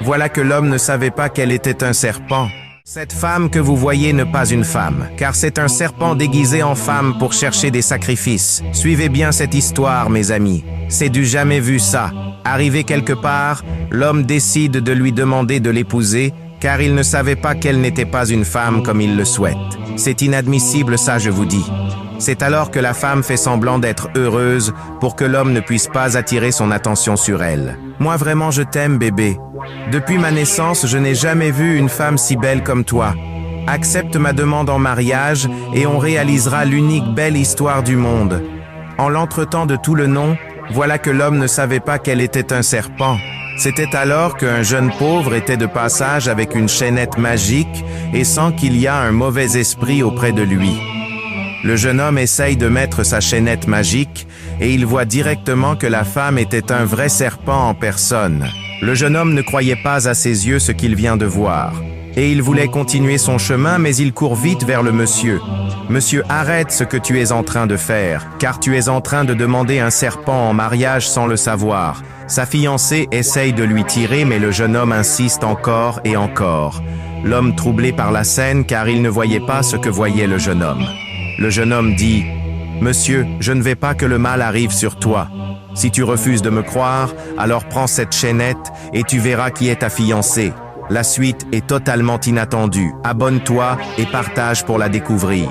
Voilà que l'homme ne savait pas qu'elle était un serpent. Cette femme que vous voyez n'est pas une femme, car c'est un serpent déguisé en femme pour chercher des sacrifices. Suivez bien cette histoire, mes amis. C'est du jamais vu ça. Arrivé quelque part, l'homme décide de lui demander de l'épouser, car il ne savait pas qu'elle n'était pas une femme comme il le souhaite. C'est inadmissible ça, je vous dis. C'est alors que la femme fait semblant d'être heureuse pour que l'homme ne puisse pas attirer son attention sur elle. Moi vraiment je t'aime, bébé. Depuis ma naissance, je n'ai jamais vu une femme si belle comme toi. Accepte ma demande en mariage et on réalisera l'unique belle histoire du monde. En l'entretemps de tout le nom, voilà que l'homme ne savait pas qu'elle était un serpent. C'était alors qu'un jeune pauvre était de passage avec une chaînette magique et sent qu'il y a un mauvais esprit auprès de lui. Le jeune homme essaye de mettre sa chaînette magique et il voit directement que la femme était un vrai serpent en personne. Le jeune homme ne croyait pas à ses yeux ce qu'il vient de voir. Et il voulait continuer son chemin, mais il court vite vers le monsieur. « Monsieur, arrête ce que tu es en train de faire, car tu es en train de demander un serpent en mariage sans le savoir. » Sa fiancée essaye de lui tirer, mais le jeune homme insiste encore et encore. L'homme troublé par la scène, car il ne voyait pas ce que voyait le jeune homme. Le jeune homme dit « Monsieur, je ne veux pas que le mal arrive sur toi. Si tu refuses de me croire, alors prends cette chaînette et tu verras qui est ta fiancée. La suite est totalement inattendue. Abonne-toi et partage pour la découvrir. »